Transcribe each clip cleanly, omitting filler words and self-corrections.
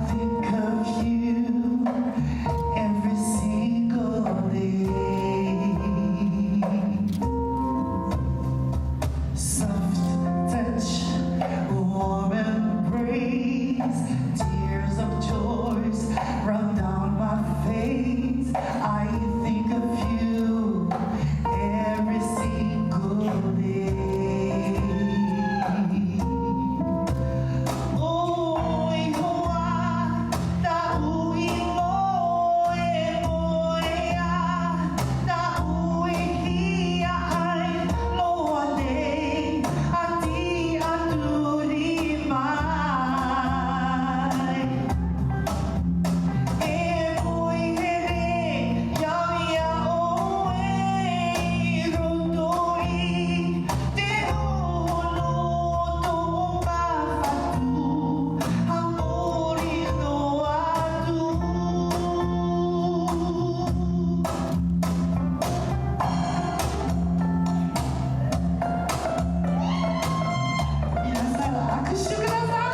think of you every single day. Soft touch, warm embrace, tears of joy run down my face. I think of you every single day. Oi, hoa, ta ui moe moea, ta ui hia ai loa nei, a ti aturi mai. E moi here, iawia oe, rotoi, te ono tō mawhatu, hapori no atu. Minasan, 握手ください。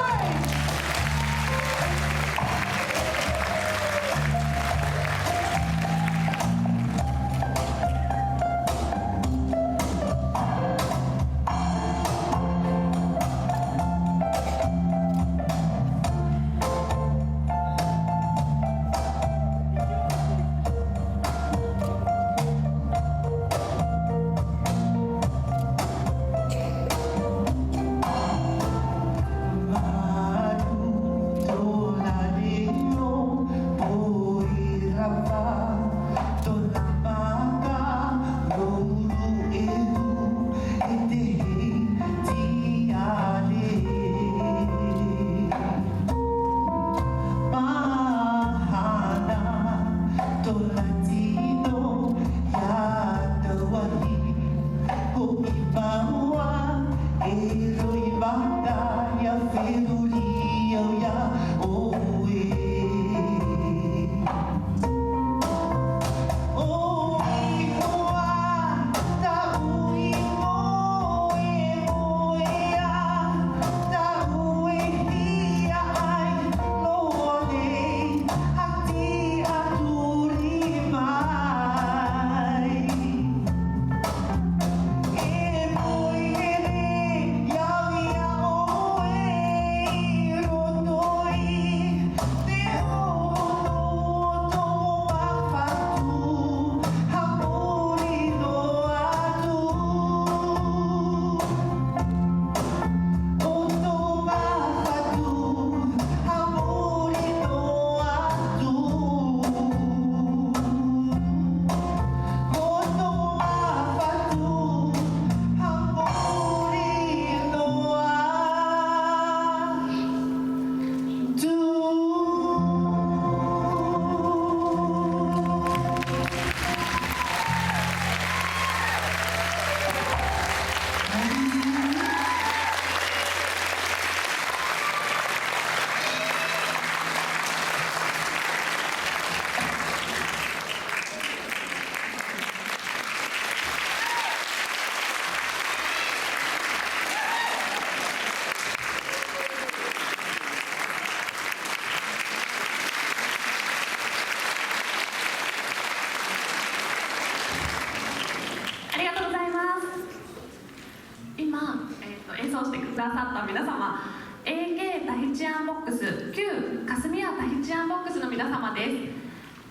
演奏してくださった皆様、 AK タヒチアンボックス旧霞屋タヒチアンボックスの皆様です。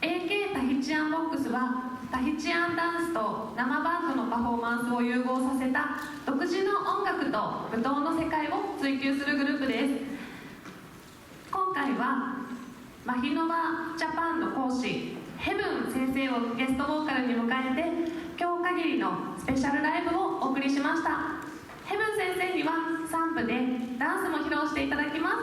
AK タヒチアンボックスはタヒチアンダンスと生バンドのパフォーマンスを融合させた独自の音楽と舞踏の世界を追求するグループです。今回はマヒノバジャパンの講師ヘブン先生をゲストボーカルに迎えて今日限りのスペシャルライブをお送りしました。ヘブン先生には3部でダンスも披露していただきます。